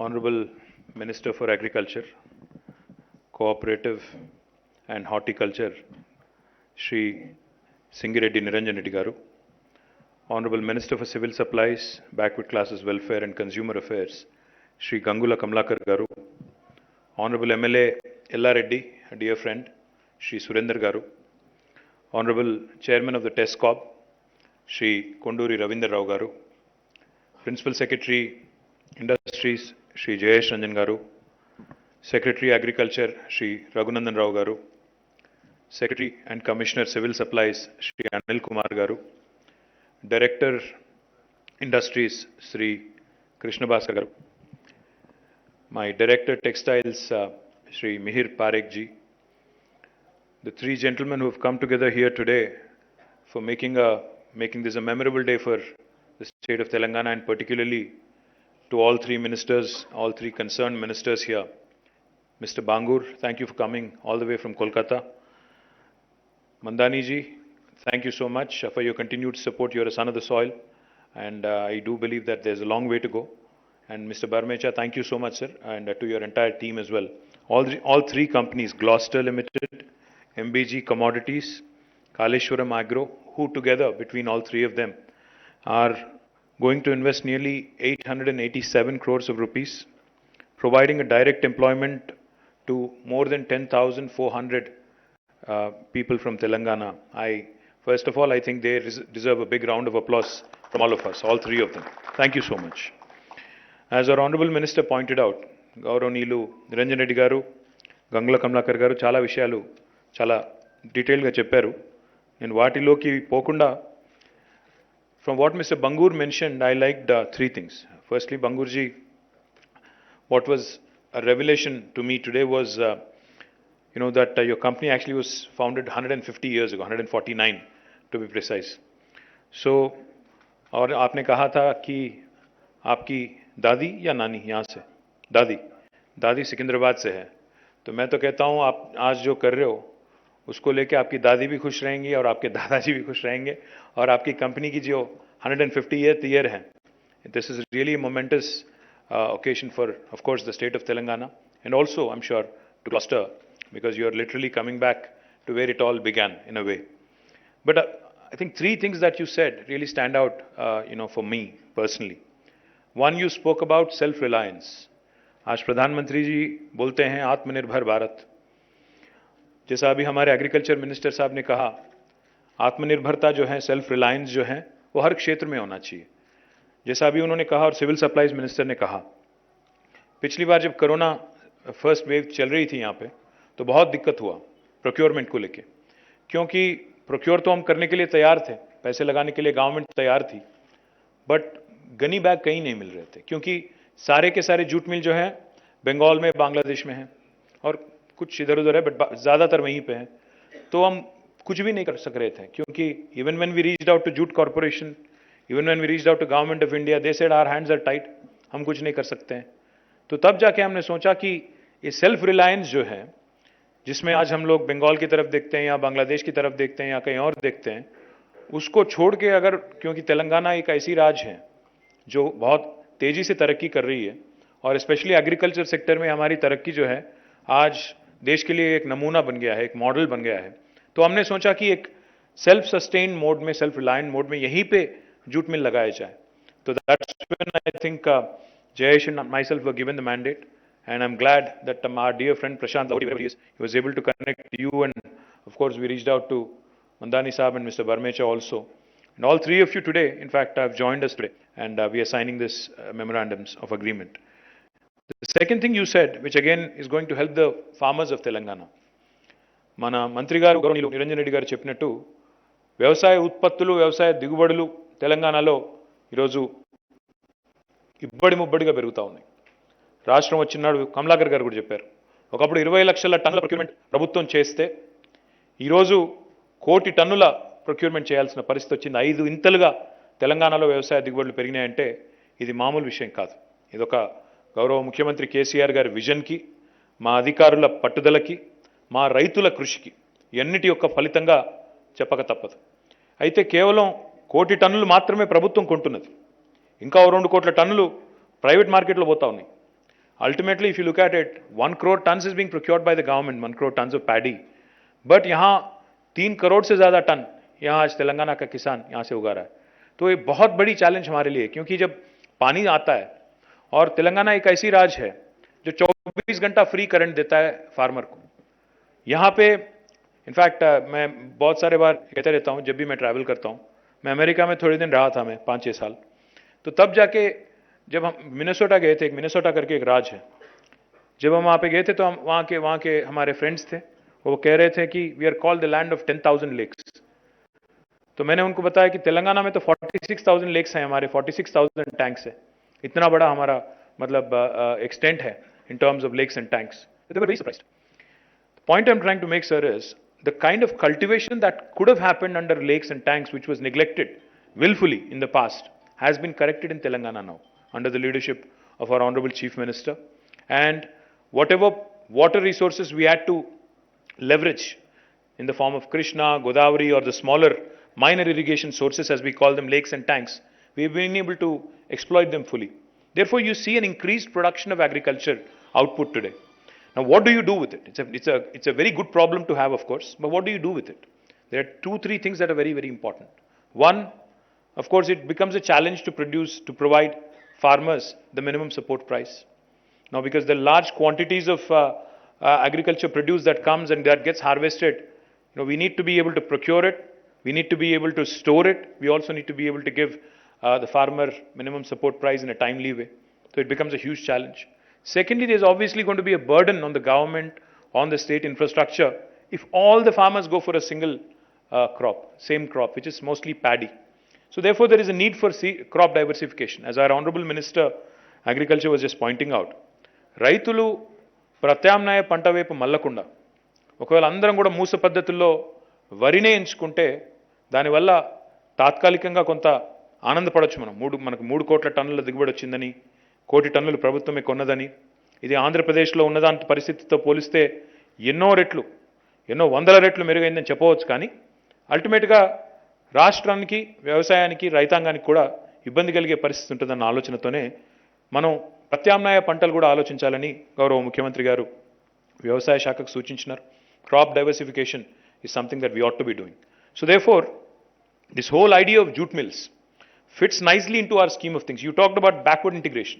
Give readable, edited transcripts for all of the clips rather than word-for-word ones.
Honorable Minister for Agriculture, Cooperative and Horticulture, Shri Singireddy Niranjan Reddy Garu, Honorable Minister for Civil Supplies, Backward Classes Welfare and Consumer Affairs, Shri Gangula Kamlakar Garu, Honorable MLA Ella Reddy, a dear friend, Shri Surender Garu, Honorable Chairman of the TESCOP, Shri Konduri Ravinder Rao Garu, Principal Secretary Industries, Shri Jayesh Ranjan Garu, Secretary Agriculture, Shri Raghunandan Rao Garu, Secretary and Commissioner Civil Supplies, Shri Anil Kumar Garu, Director Industries, Shri Krishna Bhaskar Garu, my Director Textiles, Shri Mihir Parekh Ji, the three gentlemen who have come together here today for making this a memorable day for the state of Telangana, and particularly to all three ministers, all three concerned ministers here. Mr. Bangur, thank you for coming all the way from Kolkata. Mandani ji, thank you so much for your continued support. You're a son of the soil, and I do believe that there's a long way to go. And Mr. Barmecha, thank you so much, sir, and to your entire team as well. All three companies, Gloucester Limited, MBG Commodities, Kaleshwaram Agro, who together, between all three of them, are going to invest nearly 887 crores of rupees, providing a direct employment to more than 10,400 people from Telangana. First of all, I think they deserve a big round of applause from all of us, all three of them. Thank you so much. As our Honorable Minister pointed out, Gauranilu Niranjan Reddy Garu, Gangula Kamlakar Garu, చాలా విషయాలు చాలా డీటెయిల్గా చెప్పారు. నేను వాటిలోకి పోకుండా, from what Mr. Bangur mentioned, I liked three things. Firstly, Bangurji, what was a revelation to me today was, that your company actually was founded 150 years ago, 149 to be precise. So, और आपने कहा था कि आपकी दादी या नानी यहाँ से, दादी सिकंदराबाद से है. तो मैं तो कहता हूँ आप आज जो कर रहे हो उसको लेके आपकी दादी भी खुश रहेंगी और आपके दादाजी भी खुश रहेंगे, और आपकी कंपनी की जो 150th year है, this is really a momentous occasion for, of course, the state of Telangana, and also, I'm sure, to Gloucester, because you are literally coming back to where it all began in a way. But I think three things that you said really stand out, for me personally. One, you spoke about self-reliance. आज प्रधानमंत्री जी बोलते हैं आत्मनिर्भर भारत. जैसा अभी हमारे agriculture minister साहब ने कहा, आत्मनिर्भरता जो है, सेल्फ रिलायंस जो है, वो हर क्षेत्र में होना चाहिए. जैसा अभी उन्होंने कहा और सिविल सप्लाईज मिनिस्टर ने कहा, पिछली बार जब कोरोना फर्स्ट वेव चल रही थी यहाँ पे, तो बहुत दिक्कत हुआ प्रोक्योरमेंट को लेके, क्योंकि प्रोक्योर तो हम करने के लिए तैयार थे, पैसे लगाने के लिए गवर्नमेंट तैयार थी, बट गनी बैग कहीं नहीं मिल रहे थे, क्योंकि सारे के सारे जूट मिल जो है बंगाल में, बांग्लादेश में है, और कुछ इधर उधर है, बट ज़्यादातर वहीं पे है. तो हम कुछ भी नहीं कर सक रहे थे, क्योंकि even when we reached out to Jute Corporation, even when we reached out to Government of India, they said our hands are tight, हम कुछ नहीं कर सकते हैं. तो तब जाके हमने सोचा कि ये सेल्फ रिलायंस जो है, जिसमें आज हम लोग बंगाल की तरफ देखते हैं या बांग्लादेश की तरफ देखते हैं या कहीं और देखते हैं, उसको छोड़ के अगर, क्योंकि तेलंगाना एक ऐसी राज्य है जो बहुत तेजी से तरक्की कर रही है, और स्पेशली एग्रीकल्चर सेक्टर में हमारी तरक्की जो है आज देश के लिए एक नमूना बन गया है, एक मॉडल बन गया है. तो हमने सोचा कि एक सेल्फ सस्टेन मोड में, सेल्फ रिलायंट मोड में यहीं पे जूट मिल लगाया जाए. तो that's when I think Jayesh and myself were given the mandate, and I'm glad that our dear friend Prashant Lavadi, wherever he is, he was able to connect you, and of course we reached out to Mandani Saab and Mr. Barmecha also. And all three of you today, in fact, have joined us today, and we are signing this memorandums of agreement. The second thing you said, which again is going to help the farmers of Telangana, మన మంత్రి గారు గౌరవనీయులు నిరంజన్ రెడ్డి గారు చెప్పినట్టు, వ్యవసాయ ఉత్పత్తులు, వ్యవసాయ దిగుబడులు తెలంగాణలో ఈరోజు ఇబ్బడి ముబ్బడిగా పెరుగుతూ ఉన్నాయి. రాష్ట్రం వచ్చినాడు కమలాకర్ గారు కూడా చెప్పారు, ఒకప్పుడు 20 లక్షల టన్నుల ప్రొక్యూర్మెంట్ ప్రభుత్వం చేస్తే ఈరోజు 1 కోటి టన్నుల ప్రొక్యూర్మెంట్ చేయాల్సిన పరిస్థితి వచ్చింది. 5 ఇంతలుగా తెలంగాణలో వ్యవసాయ దిగుబడులు పెరిగినాయంటే ఇది మామూలు విషయం కాదు. ఇదొక గౌరవ ముఖ్యమంత్రి కేసీఆర్ గారి విజన్కి, మా అధికారుల పట్టుదలకి, మా రైతుల కృషికి, ఎన్నిటి యొక్క ఫలితంగా చెప్పక తప్పదు. అయితే కేవలం 1 కోటి టన్నులు మాత్రమే ప్రభుత్వం కొంటున్నది, ఇంకా 2 కోట్ల టన్నులు ప్రైవేట్ మార్కెట్లో పోతా ఉన్నాయి. Ultimately, if you look at it, 1 crore tons is being procured by the government, 1 crore tons of paddy. But यहाँ 3 करोड़ से ज़्यादा टन यहाँ आज तेलंगाना का किसान यहाँ से उगा रहा है. तो ये बहुत बड़ी चैलेंज हमारे लिए, क्योंकि जब पानी आता है, और तेलंगाना एक ऐसी राज्य है जो 24 घंटा फ्री करंट देता है फार्मर को. यहाँ पे इनफैक्ट मैं बहुत सारे बार कहते रहता हूँ, जब भी मैं ट्रैवल करता हूँ, मैं अमेरिका में थोड़े दिन रहा था, मैं 5-6 साल. तो तब जाके जब हम मिनेसोटा गए थे, एक मिनेसोटा करके एक राज्य है, जब हम वहाँ पे गए थे तो हम वहाँ के हमारे फ्रेंड्स थे, वो कह रहे थे कि we are called the land of 10,000 lakes. तो मैंने उनको बताया कि तेलंगाना में तो 46,000 लेक्स हैं हमारे, 46,000 टैंक्स है. इतना बड़ा हमारा मतलब एक्सटेंट है in terms of lakes and tanks. They were very surprised. The point I'm trying to make, sir, is the kind of cultivation that could have happened under lakes and tanks, which was neglected willfully in the past, has been corrected in Telangana now under the leadership of our Honorable Chief Minister. And whatever water resources we had to leverage in the form of Krishna, Godavari, or the smaller minor irrigation sources, as we call them, lakes and tanks, we've been able to exploit them fully. Therefore, you see an increased production of agriculture output today. Now, what do you do with it? It's a very good problem to have, of course, but what do you do with it? There are 2-3 things that are very, very important. One, of course, it becomes a challenge to provide farmers the minimum support price. Now, because the large quantities of agriculture produce that comes and that gets harvested, we need to be able to procure it. We need to be able to store it. We also need to be able to give the farmer minimum support price in a timely way. So it becomes a huge challenge. Secondly, there's obviously going to be a burden on the government, on the state infrastructure, if all the farmers go for a single same crop, which is mostly paddy. So therefore, there is a need for crop diversification. As our Honorable Minister Agriculture was just pointing out, రైతులు ప్రత్యామ్నాయ పంట వైపు మల్లకుండా ఒకవేళ అందరం కూడా మూస పద్ధతుల్లో వరినే ఎంచుకుంటే దానివల్ల తాత్కాలికంగా కొంత ఆనందపడొచ్చు. మనకు 3 కోట్ల టన్నుల దిగుబడి వచ్చిందని, 1 కోటి టన్నులు ప్రభుత్వమే కొన్నదని, ఇది ఆంధ్రప్రదేశ్లో ఉన్నదాని పరిస్థితితో పోలిస్తే ఎన్నో వందల రెట్లు మెరుగైందని చెప్పవచ్చు. కానీ అల్టిమేట్గా రాష్ట్రానికి, వ్యవసాయానికి, రైతాంగానికి కూడా ఇబ్బంది కలిగే పరిస్థితి ఉంటుందన్న ఆలోచనతోనే మనం ప్రత్యామ్నాయ పంటలు కూడా ఆలోచించాలని గౌరవ ముఖ్యమంత్రి గారు వ్యవసాయ శాఖకు సూచించినారు. Crop diversification is something that we ought to be doing. So therefore, this whole idea of jute mills fits nicely into our scheme of things. You talked about backward integration.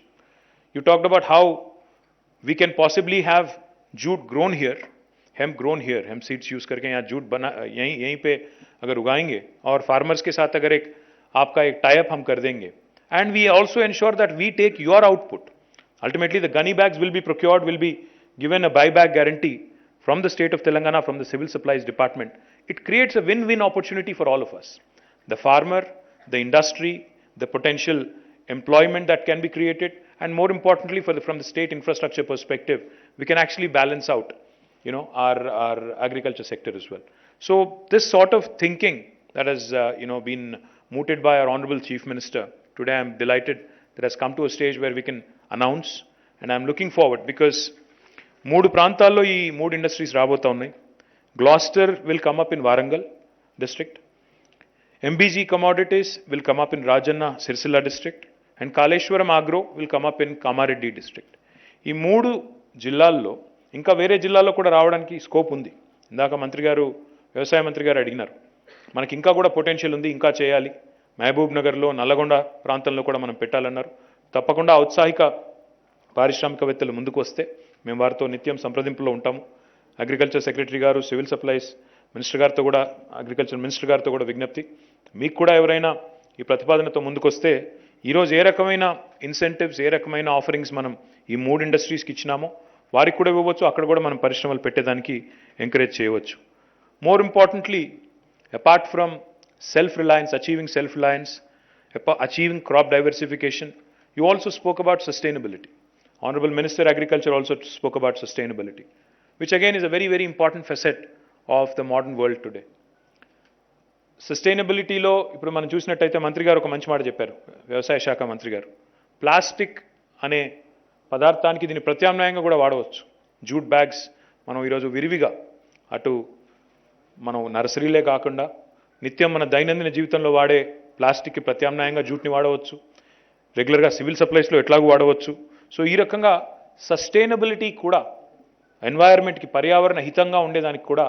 You talked about how we can possibly have jute grown here, hemp grown here, hemp seeds use करके यहाँ jute बना यहीं पे अगर उगाएंगे और farmers के साथ अगर आपका एक tie-up हम कर देंगे, and we also ensure that we take your output. Ultimately, the gunny bags will be procured, will be given a buyback guarantee from the state of Telangana, from the Civil Supplies Department. It creates a win-win opportunity for all of us. The farmer, the industry, the potential employment that can be created, and more importantly, from the state infrastructure perspective, we can actually balance out, our agriculture sector as well. So this sort of thinking that has, been mooted by our Honorable Chief Minister, today I'm delighted that has come to a stage where we can announce, and I'm looking forward because 3 ప్రాంతాల్లో ఈ 3 industries రాబోతా ఉన్నాయి. Gloster will come up in Warangal district, MBG commodities will come up in Rajanna Sircilla district, and Kaleshwaram agro will come up in Kamareddy district. ఈ 3 జిల్లాల్లో ఇంకా వేరే జిల్లాల్లో కూడా రావడానికి స్కోప్ ఉంది. ఇందాక వ్యవసాయ మంత్రి గారు అడిగినారు, మనకి ఇంకా కూడా పొటెన్షియల్ ఉంది, ఇంకా చేయాలి. మహబూబ్ నగర్లో, నల్లగొండ ప్రాంతంలో కూడా మనం పెట్టాలన్నారు. తప్పకుండా ఔత్సాహిక పారిశ్రామికవేత్తలు ముందుకు వస్తే మేము వారితో నిత్యం సంప్రదింపులో ఉంటాము. అగ్రికల్చర్ సెక్రటరీ గారు, సివిల్ సప్లైస్ మినిస్టర్ గారితో కూడా, అగ్రికల్చర్ మినిస్టర్ గారితో కూడా విజ్ఞప్తి, మీకు కూడా ఎవరైనా ఈ ప్రతిపాదనతో ముందుకు వస్తే ఈరోజు ఏ రకమైన ఇన్సెంటివ్స్, ఏ రకమైన ఆఫరింగ్స్ మనం ఈ 3 ఇండస్ట్రీస్కి ఇచ్చినామో వారికి కూడా ఇవ్వవచ్చు. అక్కడ కూడా మనం పరిశ్రమలు పెట్టేదానికి ఎంకరేజ్ చేయవచ్చు. More importantly, apart from self-reliance, achieving self-reliance, achieving crop diversification, you also spoke about sustainability. Honorable Minister Agriculture also spoke about sustainability, which again is a very, very important facet of the modern world today. Sustainability-lo, ఇప్పుడు మనం చూసినట్టయితే మంత్రి గారు ఒక మంచి మాట చెప్పారు, వ్యవసాయ శాఖ మంత్రి గారు. ప్లాస్టిక్ అనే పదార్థానికి దీన్ని ప్రత్యామ్నాయంగా కూడా వాడవచ్చు. జూట్ బ్యాగ్స్ మనం ఈరోజు విరివిగా అటు మనం నర్సరీలే కాకుండా నిత్యం మన దైనందిన జీవితంలో వాడే ప్లాస్టిక్కి ప్రత్యామ్నాయంగా జూట్ని వాడవచ్చు. రెగ్యులర్గా సివిల్ సప్లైస్లో ఎట్లాగూ వాడవచ్చు. సో ఈ రకంగా సస్టైనబిలిటీ కూడా ఎన్వైరన్మెంట్కి పర్యావరణ హితంగా ఉండేదానికి కూడా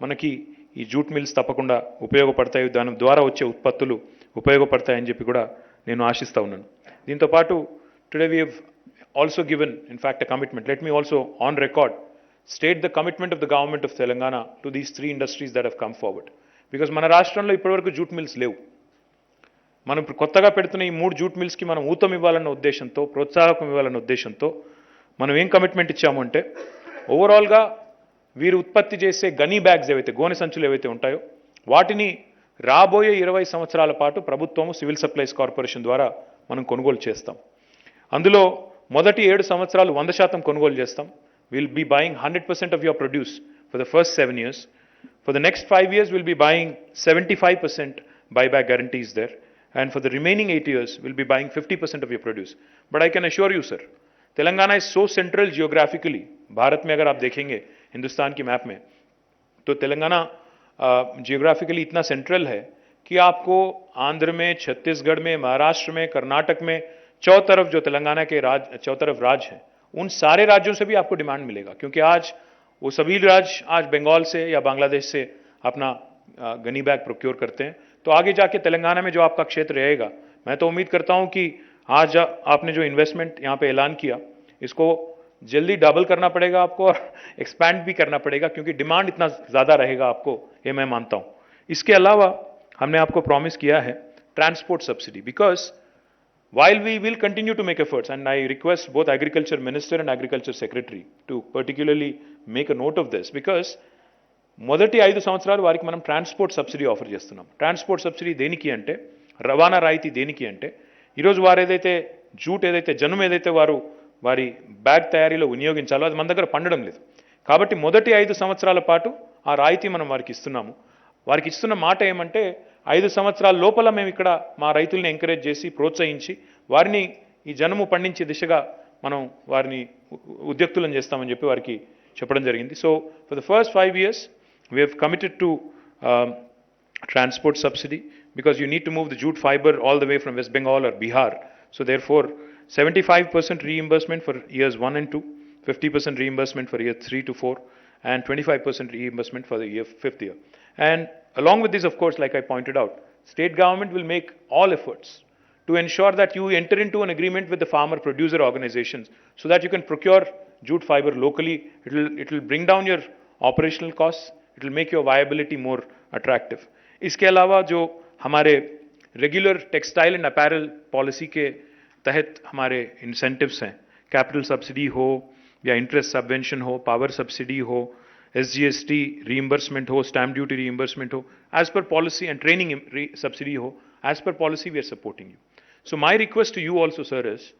మనకి ఈ జూట్ మిల్స్ తప్పకుండా ఉపయోగపడతాయి, దాని ద్వారా వచ్చే ఉత్పత్తులు ఉపయోగపడతాయని చెప్పి కూడా నేను ఆశిస్తూ ఉన్నాను. దీంతో పాటు today we have also given in fact a commitment. Let me also on record state the commitment of the government of Telangana to these 3 industries that have come forward. Because మన రాష్ట్రంలో ఇప్పటివరకు జూట్ మిల్స్ లేవు. మనం ఇప్పుడు కొత్తగా పెడుతున్న ఈ 3 జూట్ మిల్స్కి మనం ఊతం ఇవ్వాలన్న ఉద్దేశంతో, ప్రోత్సాహకం ఇవ్వాలన్న ఉద్దేశంతో మనం ఏం కమిట్మెంట్ ఇచ్చాము అంటే, ఓవరాల్గా వీరు ఉత్పత్తి చేసే గనీ బ్యాగ్స్ ఏవైతే, గోనె సంచులు ఏవైతే ఉంటాయో వాటిని రాబోయే 20 సంవత్సరాల పాటు ప్రభుత్వము సివిల్ సప్లైస్ కార్పొరేషన్ ద్వారా మనం కొనుగోలు చేస్తాం. అందులో మొదటి 7 సంవత్సరాలు 100% కొనుగోలు చేస్తాం. Will be buying 100% of your produce for the first 7 years. For the next 5 years, we'll be buying 75% buyback guarantees there. And for the remaining 8 years, we'll be buying 50% of your produce. But I can assure you, sir, Telangana is so central geographically. Bharat में अगर आप देखेंगे हिंदुस्तान की map में, तो Telangana geographically इतना central है कि आपको आंध्र में, छत्तीसगढ़ में, महाराष्ट्र में, कर्नाटक में, चौतरफ जो तेलंगाना के चौतरफ राज्य हैं, उन सारे राज्यों से भी आपको डिमांड मिलेगा. क्योंकि आज वो सभी राज्य आज बंगाल से या बांग्लादेश से अपना गनी बैग प्रोक्योर करते हैं. तो आगे जाके तेलंगाना में जो आपका क्षेत्र रहेगा, मैं तो उम्मीद करता हूं कि आज आपने जो इन्वेस्टमेंट यहाँ पे ऐलान किया, इसको जल्दी डबल करना पड़ेगा आपको और एक्सपैंड भी करना पड़ेगा, क्योंकि डिमांड इतना ज़्यादा रहेगा आपको, ये मैं मानता हूँ. इसके अलावा हमने आपको प्रॉमिस किया है transport subsidy. Because while we will continue to make efforts, and I request both Agriculture Minister and Agriculture Secretary to particularly make a note of this, because మొదటి 5 సంవత్సరాలు వారికి మనం ట్రాన్స్పోర్ట్ సబ్సిడీ ఆఫర్ చేస్తున్నాం. Transport subsidy దేనికి అంటే, రవాణా రాయితీ దేనికి అంటే, ఈరోజు వారు ఏదైతే జూట్ ఏదైతే జనుము ఏదైతే వారు వారి బ్యాగ్ తయారీలో వినియోగించాలో అది మన దగ్గర పండడం లేదు. కాబట్టి మొదటి 5 సంవత్సరాల పాటు ఆ రాయితీ మనం వారికి ఇస్తున్నాము. వారికి ఇస్తున్న మాట ఏమంటే, 5 సంవత్సరాల లోపల మేము ఇక్కడ మా రైతుల్ని ఎంకరేజ్ చేసి ప్రోత్సహించి వారిని ఈ జనుము పండించే దిశగా మనం వారిని ఉద్యుక్తులను చేస్తామని చెప్పి వారికి చెప్పడం జరిగింది. So for the first 5 years we have committed to transport subsidy, because you need to move the jute fiber all the way from West Bengal or Bihar. So therefore 75% reimbursement for years 1 and 2, 50% reimbursement for year 3 to 4, and 25% reimbursement for the 5th year. And along with this, of course, like I pointed out, state government will make all efforts to ensure that you enter into an agreement with the farmer producer organizations so that you can procure jute fiber locally. It will bring down your operational costs. It will make your viability more attractive. इसके अलावा जो हमारे regular textile and apparel policy के तहत हमारे incentives हैं, capital subsidy हो या इंटरेस्ट सबवेंशन हो, पावर सब्सिडी हो, SGST reimbursement हो, stamp duty reimbursement हो, as per policy, and training subsidy हो, as per policy we are supporting you. So my request to you also, sir, is,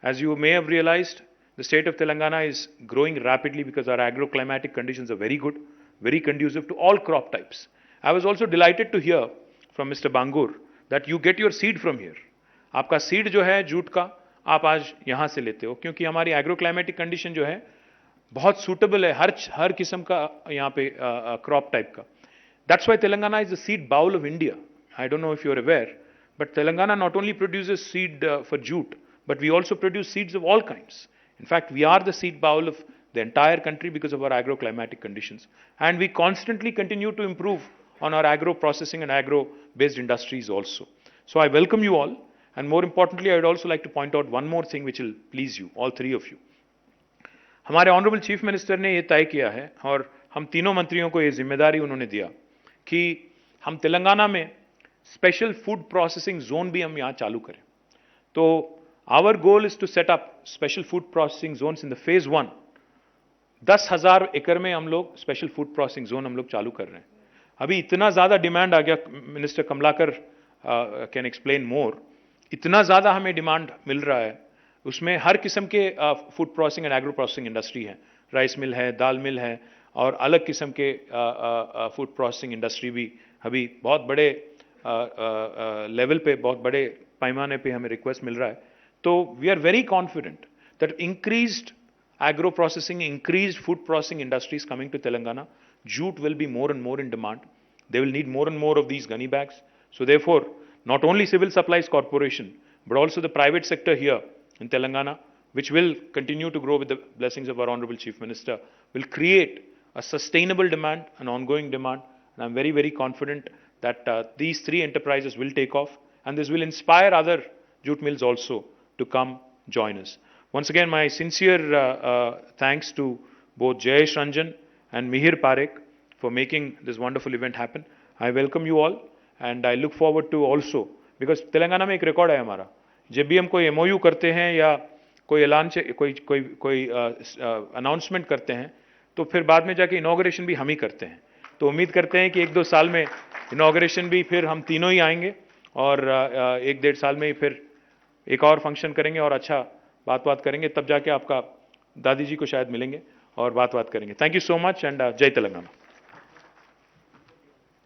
as you may have realized, the state of Telangana is growing rapidly because our agroclimatic conditions are very good, very conducive to all crop types. I was also delighted to hear from Mr. Bangur that you get your seed from here. आपका seed जो है jute का आप आज यहाँ से लेते हो, क्योंकि हमारी एग्रोक्लाइमेटिक कंडीशन जो है बहुत सूटेबल है हर किस्म का यहाँ पे क्रॉप टाइप का. That's why Telangana is the seed bowl of India. I don't know if you are aware, but Telangana not only produces seed for jute, but we also produce seeds of all kinds. In fact, we are the seed bowl of the entire country because of our agroclimatic conditions. And we constantly continue to improve on our agro-processing and agro-based industries also. So I welcome you all. And more importantly, I would also like to point out one more thing which will please you, all three of you. हमारे honourable chief minister ने ये तय किया है और हम तीनों मंत्रियों को ये जिम्मेदारी उन्होंने दिया कि हम तेलंगाना में स्पेशल फूड प्रोसेसिंग जोन भी हम यहाँ चालू करें. तो our goal is to set up special food processing zones in the phase 1. 10,000 एकड़ में हम लोग स्पेशल फूड प्रोसेसिंग जोन हम लोग चालू कर रहे हैं. अभी इतना ज़्यादा डिमांड आ गया, मिनिस्टर कमलाकर कैन एक्सप्लेन मोर. इतना ज़्यादा हमें डिमांड मिल रहा है, उसमें हर किस्म के food processing and agro processing industry है. राइस मिल है, दाल मिल है और अलग किस्म के फूड प्रोसेसिंग इंडस्ट्री भी अभी बहुत बड़े लेवल पे, बहुत बड़े पैमाने पे हमें रिक्वेस्ट मिल रहा है. So we are very confident that increased agro processing, increased food processing industries coming to Telangana, jute will be more and more in demand. They will need more and more of these gunny bags. So therefore, not only Civil Supplies Corporation, but also the private sector here in Telangana which will continue to grow with the blessings of our Honorable Chief Minister, will create a sustainable demand, an ongoing demand. And I'm very, very confident that these three enterprises will take off, and this will inspire other jute mills also to come join us. Once again, my sincere thanks to both Jayesh Ranjan and Mihir Parekh for making this wonderful event happen. I welcome you all, and I look forward to also, because Telangana में एक record है हमारा, जब भी हम कोई MOU करते हैं या कोई ऐलान कोई अनाउंसमेंट करते हैं, तो फिर बाद में जाके इनॉग्रेशन भी हम ही करते हैं. तो उम्मीद करते हैं कि 1-2 साल में इनॉग्रेशन भी फिर हम तीनों ही आएंगे, और 1-1.5 साल में ही फिर एक और फंक्शन करेंगे और अच्छा बात करेंगे, तब जाके आपका दादी जी को शायद मिलेंगे और बात करेंगे. Thank you so much, and जय तेलंगाना.